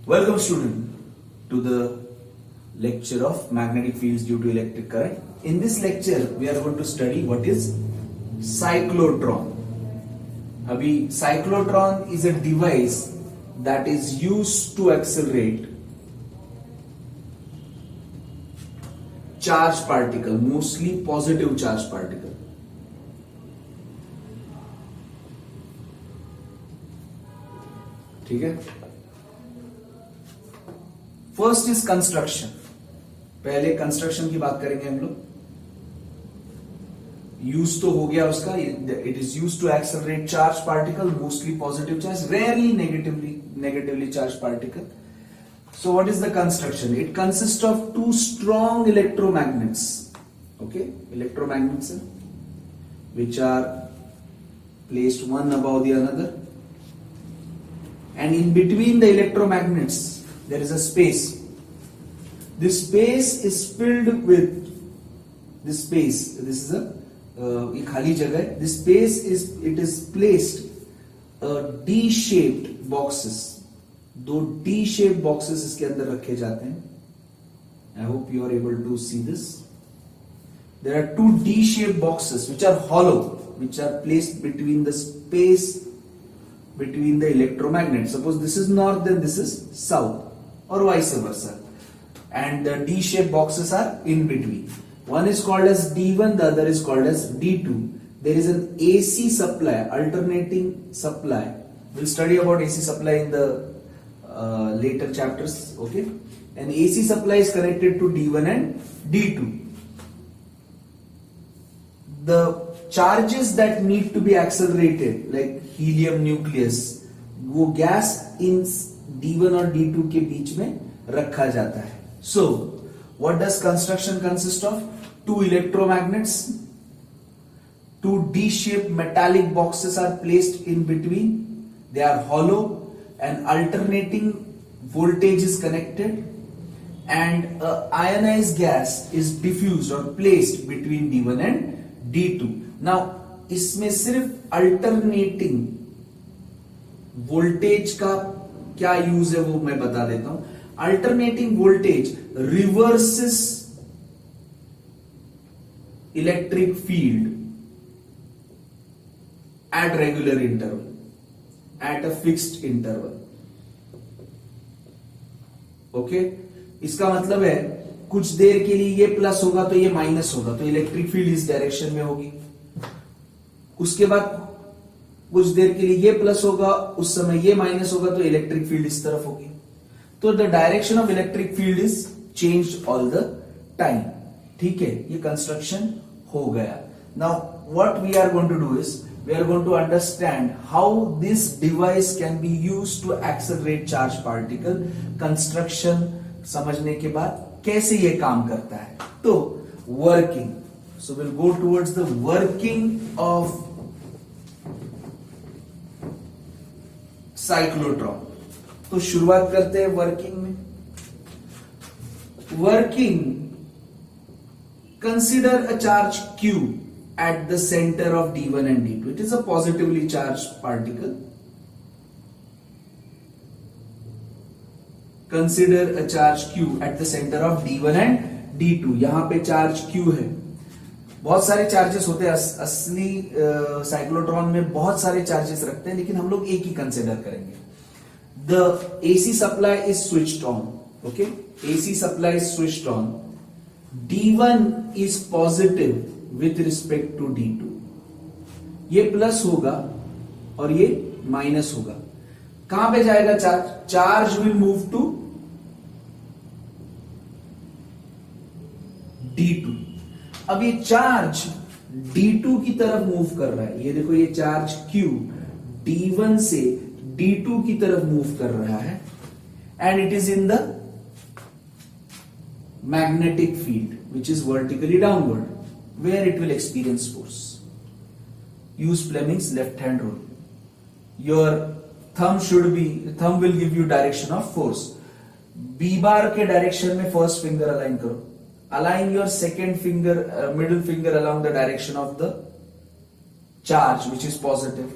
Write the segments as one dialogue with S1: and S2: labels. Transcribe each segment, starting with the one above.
S1: Welcome student to the lecture of magnetic fields due to electric current. In this lecture we are going to study what is cyclotron. अभी cyclotron is a device that is used to accelerate charged particle, mostly positive charged particle. ठीक है. First is construction. पहले construction की बात करेंगे हम लोग. Use तो हो गया उसका. It is use to accelerate charge particle, mostly positive charge, rarely negatively charge particle. So what is the construction? It consists of two strong electromagnets, okay, electromagnets which are placed one above the another, and in between the electromagnets there is a space. This space is filled with this space. This is a khali jagah hai. This space is placed D-shaped boxes. दो D-shaped boxes इसके अंदर रखे जाते हैं. I hope you are able to see this. There are two D-shaped boxes which are hollow, which are placed between the space between the electromagnets. Suppose this is north, then this is south, or vice versa. And the D-shaped boxes are in between. One is called as D1, the other is called as D2. There is an AC supply, alternating supply. We'll study about AC supply in the later chapters, okay. An AC supply is connected to D1 and D2. The charges that need to be accelerated, like helium nucleus, वो gas in D1 और D2 के बीच में रखा जाता है. So, what does construction consist of? Two electromagnets, two D-shaped metallic boxes are placed in between. They are hollow. An alternating voltage is connected, and ionized gas is diffused or placed between D1 and D2. Now, इसमें सिर्फ alternating voltage का क्या use है वो मैं बता देता हूं. Alternating voltage reverses electric field at regular interval, at a fixed interval. Okay. इसका मतलब है कुछ देर के लिए ये प्लस होगा तो ये माइनस होगा, तो इलेक्ट्रिक फील्ड इस डायरेक्शन में होगी. उसके बाद कुछ देर के लिए ये प्लस होगा, उस समय ये माइनस होगा, तो इलेक्ट्रिक फील्ड इस तरफ होगी. तो the direction of electric field is changed all the time. ठीक है, ये कंस्ट्रक्शन हो गया. Now what we are going to do is we are going to understand how this device can be used to accelerate charge particle. Construction समझने के बाद कैसे ये काम करता है. तो working, so we'll go towards the working of cyclotron. तो शुरुआत करते हैं वर्किंग में. Working, consider a charge Q at the center of D1 and D2. It is a positively charged particle. Consider a charge Q at the center of D1 and D2. यहां पे charge Q है. बहुत सारे charges होते हैं. असली cyclotron में बहुत सारे चार्जेस रखते हैं, लेकिन हम लोग एक ही कंसिडर करेंगे. The AC supply is switched on. Okay, AC supply is switched on. D1 is positive with respect to D2. ये प्लस होगा और ये माइनस होगा. कहां पे जाएगा charge? Charge will move to D2. अब ये चार्ज D2 की तरफ मूव कर रहा है. ये देखो, ये चार्ज Q D1 से D2 की तरफ मूव कर रहा है, and it is in the magnetic field which is vertically downward, where it will experience force. Use Fleming's left hand rule. Your thumb will give you direction of force. B bar के direction में first finger align करो. Align your second finger, middle finger along the direction of the charge which is positive.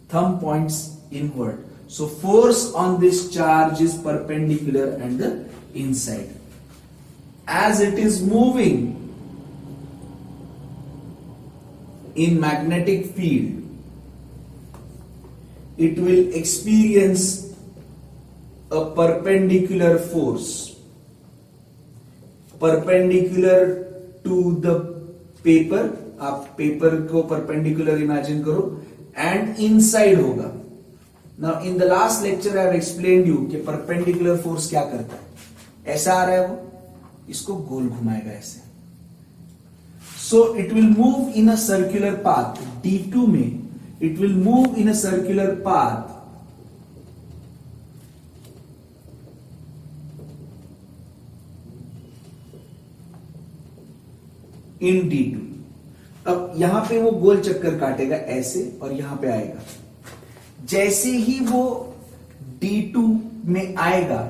S1: Thumb points inward. So force on this charge is perpendicular and the inside. As it is moving in magnetic field, it will experience a perpendicular force, perpendicular to the paper. आप paper को perpendicular imagine करो, and inside होगा. Now in the last lecture I have explained you कि perpendicular force क्या करता है. ऐसा आ रहा है वो, इसको गोल घुमाएगा ऐसे. So it will move in a circular path. D2 में it will move in a circular path in D2. अब यहां पे वो गोल चक्कर काटेगा ऐसे और यहां पे आएगा. जैसे ही वो D2 में आएगा,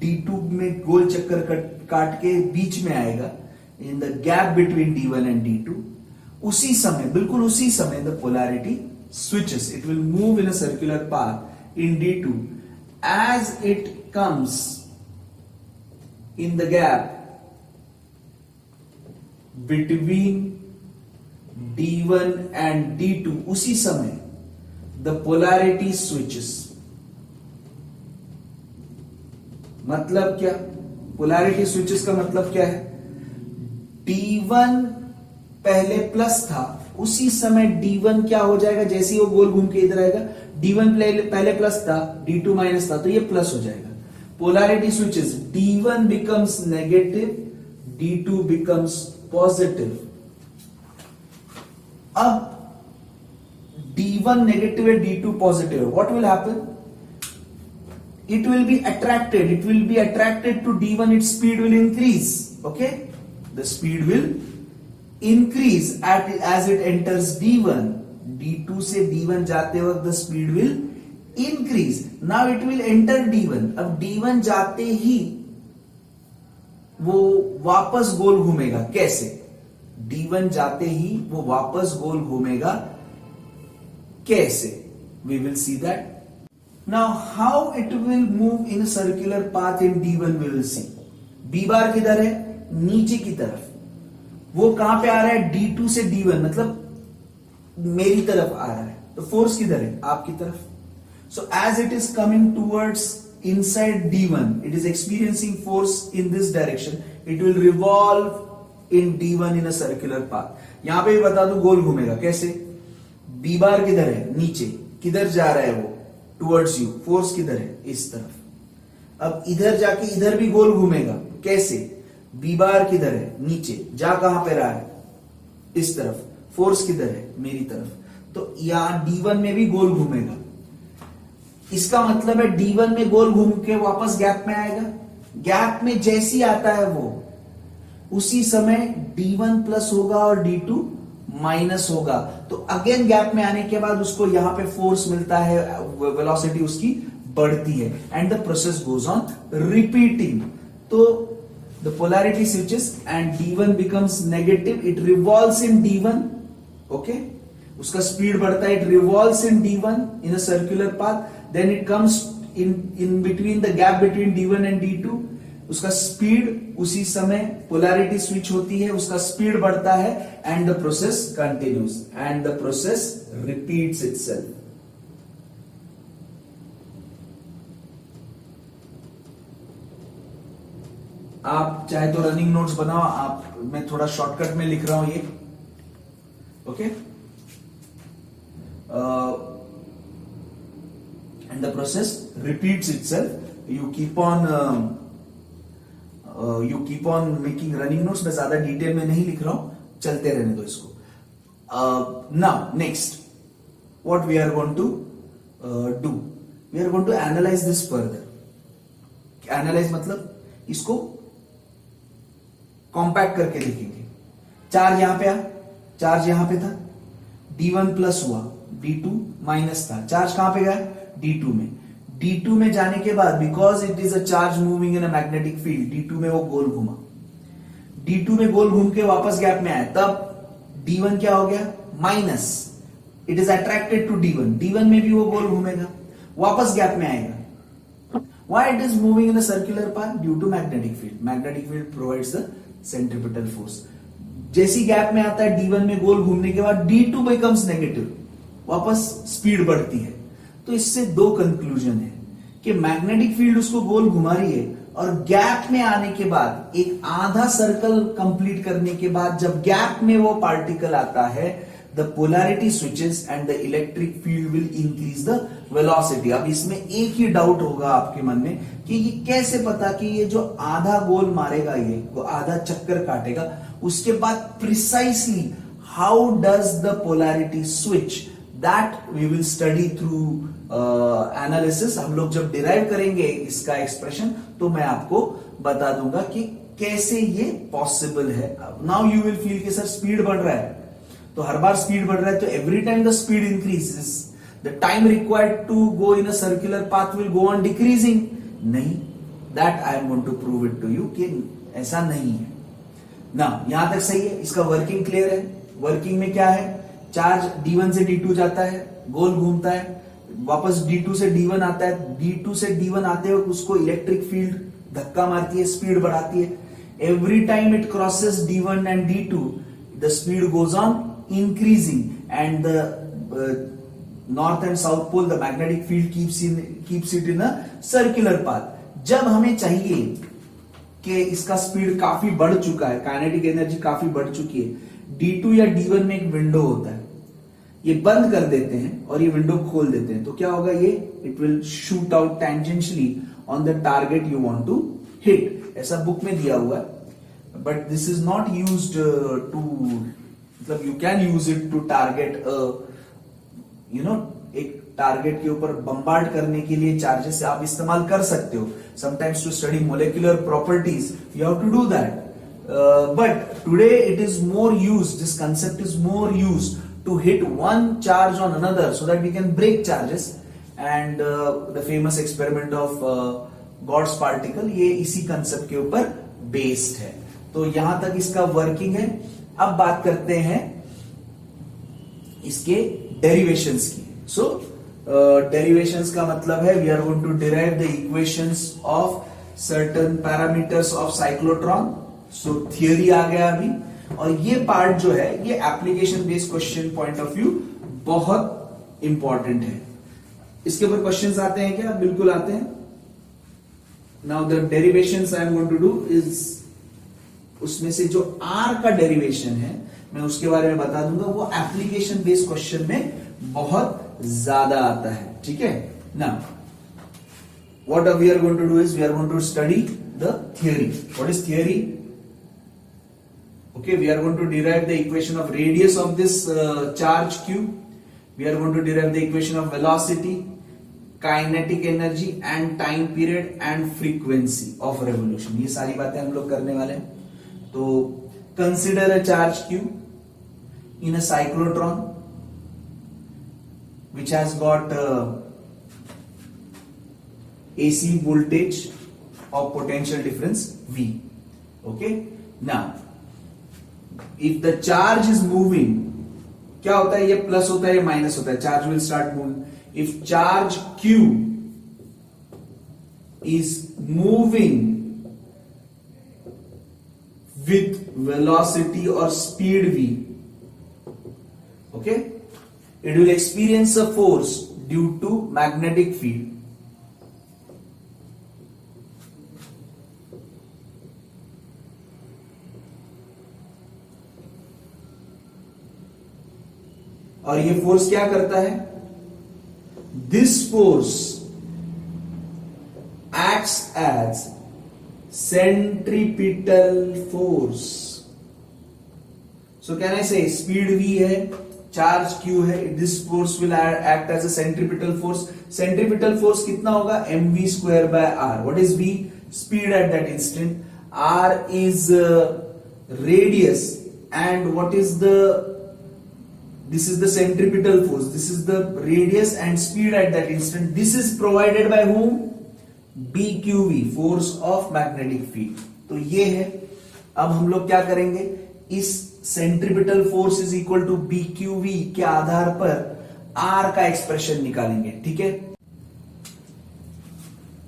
S1: D2 में गोल चक्कर काट के बीच में आएगा, in the gap between D1 and D2, उसी समय, बिल्कुल उसी समय the polarity switches. It will move in a circular path in D2. As it comes in the gap between D1 and D2, उसी समय the polarity switches. मतलब क्या? polarity switches का मतलब क्या है? D1 पहले प्लस था, उसी समय D1 क्या हो जाएगा? जैसे ही वो गोल घूम के इधर आएगा, D1 पहले प्लस था, D2 माइनस था, तो ये प्लस हो जाएगा. Polarity switches, D1 becomes negative, D2 becomes positive. अब D1 negative है, D2 positive है. What will happen? It will be attracted. It will be attracted to D1. Its speed will increase. Okay, the speed will increase as it enters D1. D2 से D1 जाते वक्त the speed will increase. Now it will enter D1. अब D1 जाते ही वो वापस गोल घूमेगा. कैसे? D1 जाते ही वो वापस गोल घूमेगा. कैसे? We will see that. Now how it will move in a circular path in D1 we will see. B बार किधर है? नीचे की तरफ. वो कहां पे आ रहा है? D2 से D1, मतलब मेरी तरफ आ रहा है. तो फोर्स किधर है? आपकी तरफ. So as it is coming towards inside D1, it is experiencing force in this direction. It will revolve in D1 in a circular path. यहां पे भी बता दूं गोल घूमेगा. कैसे? B बार किधर है? नीचे. किधर जा रहा है वो? Towards you. फोर्स किधर है? इस तरफ. अब इधर जाके इधर भी गोल घूमेगा. कैसे? B बार किधर है? नीचे. जा कहां पे रहा है? इस तरफ. फोर्स किधर है? मेरी तरफ. तो यहां D1 में भी गोल घूमेगा. इसका मतलब है D1 में गोल घूम के वापस गैप में आएगा. गैप में जैसी आता है वो, उसी समय D1 प्लस होगा और D2 माइनस होगा. तो अगेन गैप में आने के बाद उसको यहां पे फोर्स मिलता है, वेलोसिटी उसकी बढ़ती है, and the process goes on repeating. तो the polarity switches and D1 becomes negative. It revolves in D1. Okay, उसका स्पीड बढ़ता है. It revolves in D1 in a circular path. Then it comes in between the gap between D1 and D2. उसका speed उसी समय polarity switch होती है, उसका speed बढ़ता है, and the process continues and the process repeats itself. आप चाहे तो रनिंग नोट्स बनाओ. आप, मैं थोड़ा शॉर्टकट में लिख रहा हूं ये. Okay, and the process repeats itself. You keep on making running notes. मैं ज्यादा डिटेल में नहीं लिख रहा हूं, चलते रहने दो इसको. Now next what we are going to do, we are going to analyse this further. Analyse मतलब इसको कॉम्पैक्ट करके लिखेंगे. चार्ज यहां पे आ, चार्ज यहां पे था, D1 प्लस हुआ, D2 माइनस था. चार्ज कहां पे गया? D2 में. D2 में जाने के बाद, because it is a charge moving in a magnetic field, D2 में वो गोल घूमा. D2 में गोल घूम के वापस गैप में आया, तब D1 क्या हो गया? Minus. It is attracted to D1. D1 में भी वो गोल घूमेगा. वापस गैप में आएगा. Why it is moving in a circular path? Due to magnetic field. Magnetic field provides the centripetal force. जैसी गैप में आता है D1 में गोल घूमने के बाद D2 becomes नेगेटिव, वापस स्पीड बढ़ती है. तो इससे दो कंक्लूजन है कि मैग्नेटिक फील्ड उसको गोल घुमा रही है और गैप में आने के बाद एक आधा सर्कल कंप्लीट करने के बाद जब गैप में वो पार्टिकल आता है, the polarity switches and the electric field will increase the velocity. अब इसमें एक ही डाउट होगा आपके मन में कि ये कैसे पता कि ये जो आधा गोल मारेगा, ये वो आधा चक्कर काटेगा, उसके बाद precisely how does the polarity switch, that we will study through analysis. हम लोग जब डिराइव करेंगे इसका एक्सप्रेशन तो मैं आपको बता दूंगा कि कैसे ये पॉसिबल है. नाउ यू विल फील कि सर स्पीड बढ़ रहा है, तो हर बार स्पीड बढ़ रहा है तो every time the speed increases, the time required to go in a circular path will go on decreasing. नहीं, that I am going to prove it to you कि ऐसा नहीं है ना. यहां तक सही है, इसका वर्किंग क्लियर है. वर्किंग में क्या है, चार्ज D1 से D2 जाता है, गोल घूमता है, वापस D2 से D1 आता है, D2 से D1 आते हुए उसको इलेक्ट्रिक फील्ड धक्का मारती है, स्पीड बढ़ाती है. Every time it crosses D1 and D2 the speed goes on increasing and the north and south pole, the magnetic field keeps it in a circular path. जब हमें चाहिए कि इसका स्पीड काफी बढ़ चुका है, काइनेटिक एनर्जी काफी बढ़ चुकी है, D2 या D1 में एक विंडो होता है, ये बंद कर देते हैं और ये विंडो खोल देते हैं, तो क्या होगा, ये it will shoot out tangentially on the target you want to hit. ऐसा बुक में दिया हुआ है, but this is not used to, मतलब you can use it to target एक टारगेट के ऊपर बम्बार्ड करने के लिए चार्जेस आप इस्तेमाल कर सकते हो. sometimes to study molecular properties you have to do that, but today it is more used, this concept is more used to hit one charge on another so that we can break charges. and the famous experiment of God's particle, ये इसी concept के ऊपर based है. तो यहां तक इसका working है. अब बात करते हैं इसके डेरिवेशंस की. सो डेरिवेशंस का मतलब है we are going to derive the equations of certain parameters of cyclotron. So theory आ गया अभी, और ये पार्ट जो है ये application based question point of view बहुत इंपॉर्टेंट है. इसके ऊपर क्वेश्चंस आते हैं क्या? बिल्कुल आते हैं. Now the derivations I am going to do is, उसमें से जो R का डेरिवेशन है मैं उसके बारे में बता दूंगा, वो एप्लीकेशन बेस्ड क्वेश्चन में बहुत ज्यादा आता है. ठीक है ना. What we are going to do is we are going to study the theory. What is theory? Okay, we are going to derive the equation of radius of this charge q. We are going to derive the equation of velocity, kinetic energy and time period and frequency of revolution. ये सारी बातें हम लोग करने वाले हैं. तो consider a charge q in a cyclotron which has got AC voltage of potential difference V. Okay, now if the charge is moving, क्या होता है, ये प्लस होता है, ये माइनस होता है, charge will start moving. If charge Q is moving with velocity or speed V, okay, it will experience a force due to magnetic field. और ये फोर्स क्या करता है? This force acts as centripetal force. So can I say speed v है, charge q है, this force will act as a centripetal force. Centripetal force कितना होगा? mv square by r. What is v? Speed at that instant. r is radius and what is the, this is the centripetal force, this is the radius and speed at that instant. This is provided by whom? BQV, force of magnetic field. तो ये है. अब हम लोग क्या करेंगे, इस centripetal force is equal to BQV के आधार पर R का एक्सप्रेशन निकालेंगे. ठीक है.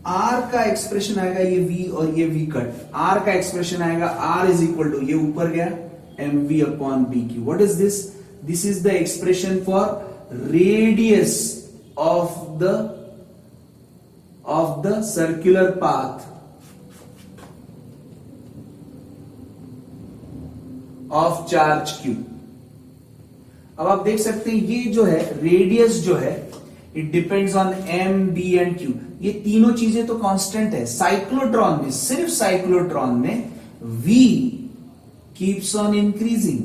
S1: आर का एक्सप्रेशन आएगा ये वी और ये वी कट, आर का एक्सप्रेशन आएगा आर इज इक्वल टू ये ऊपर गया m we upon B q. What is this? This is the expression for radius of the circular path of charge q. अब आप देख सकते हैं ये जो है रेडियस जो है it depends on m b and q. ये तीनों चीजें तो कांस्टेंट है. साइक्लोट्रॉन में, सिर्फ साइक्लोट्रॉन में v keeps on increasing.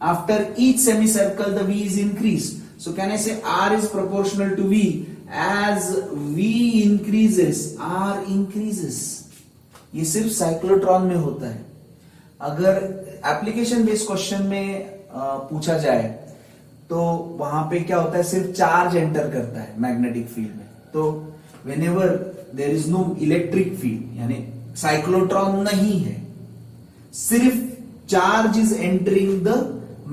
S1: After each semicircle the v is increased. So can I say r is proportional to v? As v increases r increases. ये सिर्फ साइक्लोट्रॉन में होता है. अगर एप्लीकेशन बेस्ड क्वेश्चन में पूछा जाए तो वहां पे क्या होता है, सिर्फ चार्ज एंटर करता है मैग्नेटिक फील्ड में. तो whenever there is no electric field, यानी साइक्लोट्रॉन नहीं है, सिर्फ charge is entering the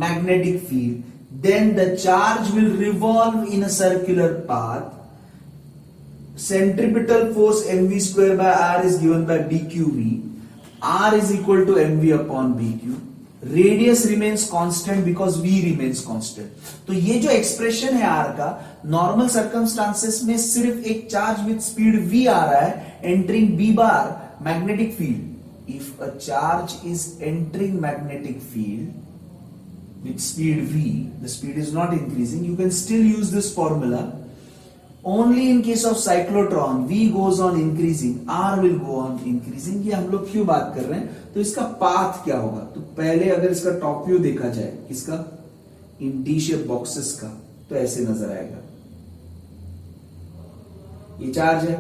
S1: magnetic field, then the charge will revolve in a circular path. Centripetal force mv square by r is given by dqv. R is equal to mv upon bq. Radius remains constant because v remains constant. तो ये जो expression है r का, normal circumstances में सिर्फ एक charge with speed v आ रहा है entering b bar magnetic field. If a charge is entering magnetic field with speed v, the speed is not increasing, you can still use this formula. Only in case of cyclotron v goes on increasing, r will go on increasing. ये हम लोग क्यों बात कर रहे हैं? तो इसका पाथ क्या होगा? तो पहले अगर इसका टॉप व्यू देखा जाए, किसका? इन डी शेप बॉक्सेस का, तो ऐसे नजर आएगा. ये चार्ज है,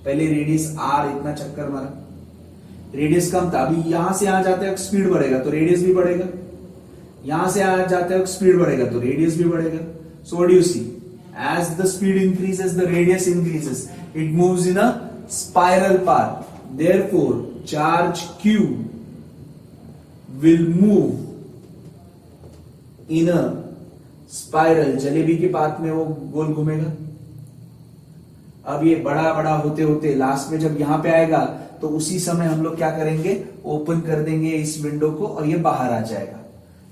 S1: पहले रेडियस r इतना चक्कर मारा, रेडियस कम था, अभी यहां से यहां जाते वक्त स्पीड बढ़ेगा तो रेडियस भी बढ़ेगा, यहां से यहां जाते वक्त स्पीड बढ़ेगा तो रेडियस भी बढ़ेगा. So what do you see? As the speed increases, the radius increases. It moves in a spiral path. Therefore, charge Q will move in a spiral. Jalebi के पाथ में वो गोल घूमेगा. अब ये बड़ा बड़ा होते होते लास्ट में जब यहां पे आएगा तो उसी समय हम लोग क्या करेंगे? ओपन कर देंगे इस विंडो को और ये बाहर आ जाएगा.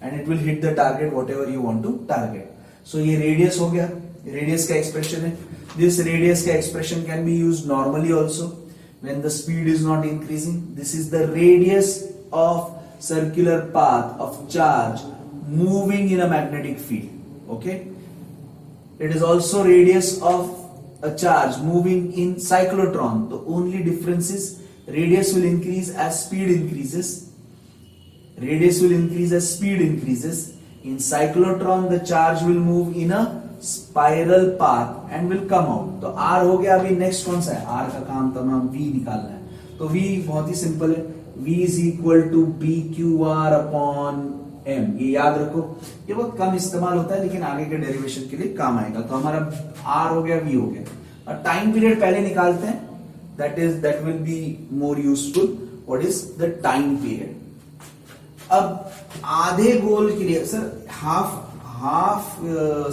S1: And it will hit the target whatever you want to target. So ये रेडियस हो गया, रेडियस का एक्सप्रेशन है. दिस रेडियस का expression can be used normally also when the speed is not increasing. This is the radius of circular path of charge moving in a magnetic field. Okay, it is also radius of a charge moving in cyclotron. The only difference is radius will increase as speed increases. Radius will increase as speed increases. In cyclotron, the charge will move in a spiral path and will come out. तो R हो गया. अभी next कौन सा है? R का काम तमाम V निकालना है. तो V बहुत ही सिंपल है. V is equal to BQR upon M. ये याद रखो. ये बहुत कम इस्तेमाल होता है लेकिन आगे के डेरिवेशन के लिए काम आएगा. तो हमारा R हो गया, V हो गया. और टाइम पीरियड पहले निकालते हैं. That will be more useful. What is the time period? अब आधे गोल के लिए सर हाफ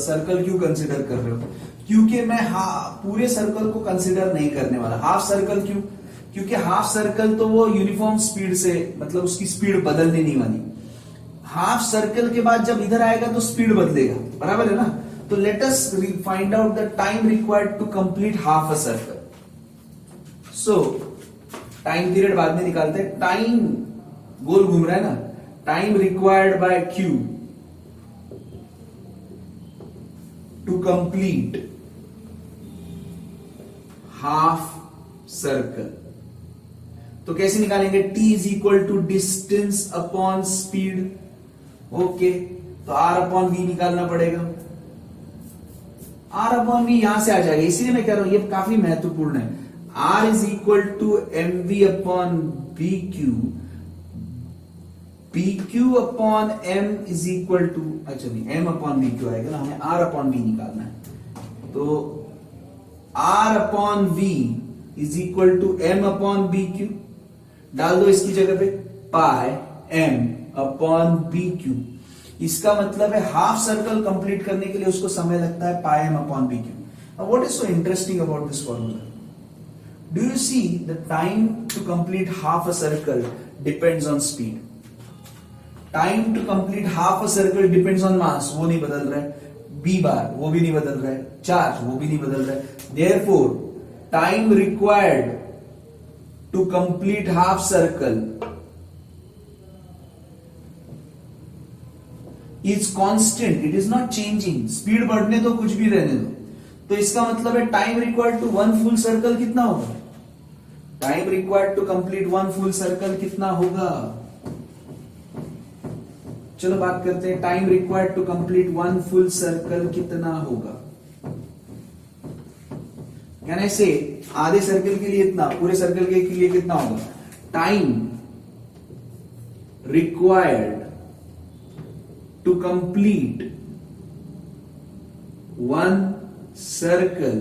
S1: सर्कल क्यों कंसिडर कर रहे हो? क्योंकि मैं पूरे सर्कल को कंसिडर नहीं करने वाला. हाफ सर्कल क्यों? क्योंकि हाफ सर्कल तो वो यूनिफॉर्म स्पीड से, मतलब उसकी स्पीड बदलने नहीं वाली. हाफ सर्कल के बाद जब इधर आएगा तो स्पीड बदलेगा, बराबर है ना. तो let us find out the time required to complete half a circle. So time period बाद में निकालते हैं. टाइम गोल घूम रहा है ना. Time required by Q to complete half circle. तो कैसे निकालेंगे? T is equal to distance upon speed. Okay, तो R upon V निकालना पड़ेगा. R upon V यहां से आ जाएगा, इसीलिए मैं कह रहा हूं ये काफी महत्वपूर्ण है. R is equal to mv upon bq. PQ upon M is equal to, अच्छा नहीं, M upon BQ आएगा ना, हमें R upon V निकालना है. तो R upon V is equal to M upon BQ. डाल दो इसकी जगह पे पाई M upon BQ. इसका मतलब है हाफ सर्कल कंप्लीट करने के लिए उसको समय लगता है पाई M upon BQ. Now what is so interesting about this formula? Do you see the time to complete half a circle depends on speed? Time to complete half a circle depends on mass, वो नहीं बदल रहा है, b bar वो भी नहीं बदल रहा है, charge वो भी नहीं बदल रहा है. Therefore, time required to complete half circle is constant, it is not changing. Speed बढ़ने तो कुछ भी रहने दो. तो इसका मतलब है time required to one full circle कितना होगा? Time required to complete one full circle कितना होगा? चलो बात करते हैं, time required to complete one full circle कितना होगा? कैन आई से आधे सर्कल के लिए इतना, पूरे सर्कल के लिए कितना होगा? Time required to complete one circle,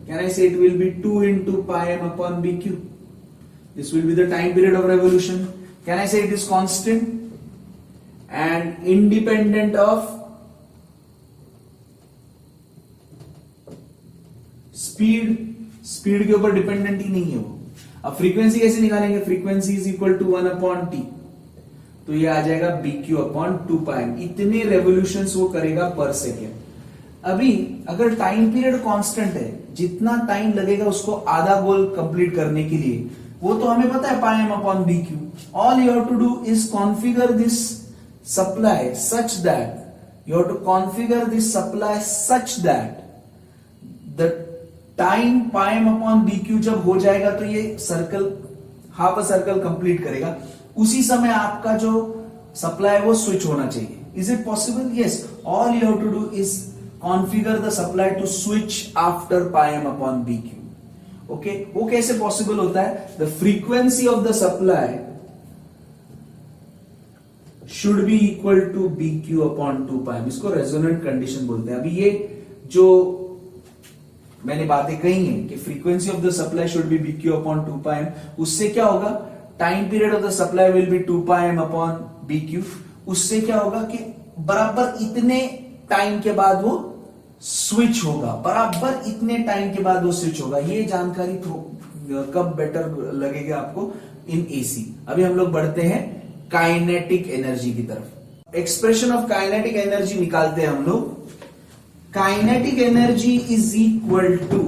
S1: can I say it will be 2 into pi m upon bq? This will be the time period of revolution. Can I say it is constant and independent of speed? Speed के ऊपर dependent ही नहीं है वो. अब frequency कैसे निकालेंगे? Frequency is equal to 1 upon T, तो ये आ जाएगा bq अपॉन 2 pi m. इतने रेवोल्यूशंस वो करेगा पर सेकेंड. अभी अगर टाइम पीरियड कांस्टेंट है, जितना टाइम लगेगा उसको आधा गोल कंप्लीट करने के लिए, वो तो हमें पता है pi m upon B q. All you have to do is configure this supply such that you have to configure this supply such that the time pi m upon B q जब हो जाएगा तो ये circle half a circle complete करेगा. उसी समय आपका जो सप्लाई है वो स्विच होना चाहिए. Is it possible? Yes. All you have to do is configure the supply to switch after pi m upon bq. Okay, वो कैसे पॉसिबल होता है? The frequency of the supply should be equal to bq upon 2 pi m. इसको resonant condition बोलते हैं. अभी ये जो मैंने बातें कही हैं कि frequency of the supply should be bq upon 2 pi m, उससे क्या होगा? Time period of the supply will be 2 pi m upon bq. उससे क्या होगा कि बराबर इतने टाइम के बाद वो स्विच होगा, बराबर इतने टाइम के बाद वो स्विच होगा. ये जानकारी कब बेटर लगेगा आपको? In AC. अभी हम लोग बढ़ते हैं काइनेटिक एनर्जी की तरफ. एक्सप्रेशन ऑफ काइनेटिक एनर्जी निकालते हैं हम लोग. Kinetic energy is equal to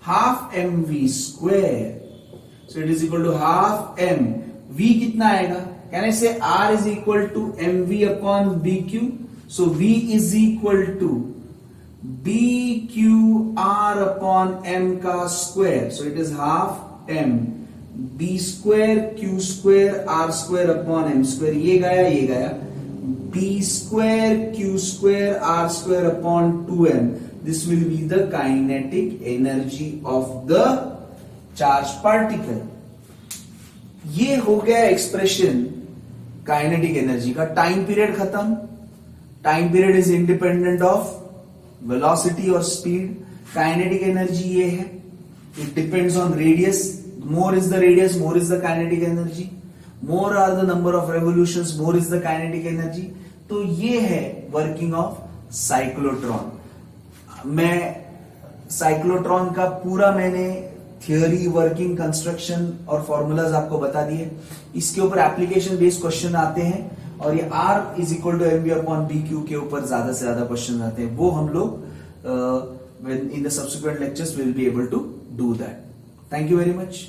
S1: half M V square. So it is equal to half m. V कितना आएगा? Can I say R is equal to mv upon bq? So V is equal to bqr upon m का square. So it is half m b square q square r square upon m square. ये गया b square q square r square upon 2m. This will be the kinetic energy of the charge particle. ये हो गया expression kinetic energy का. Time period खत्म. Time period is independent of velocity और speed. Kinetic energy ये है, it depends on radius. More is the radius, more is the kinetic energy. More are the number of revolutions, more is the kinetic energy. तो ये है working of cyclotron. मैं cyclotron का पूरा मैंने theory, working, construction और formulas आपको बता दिए. इसके ऊपर एप्लीकेशन बेस्ड क्वेश्चन आते हैं और ये R is equal to M we upon B Q के ऊपर ज्यादा से ज्यादा क्वेश्चन आते हैं. वो हम लोग in the subsequent lectures will be able to do that. Thank you very much.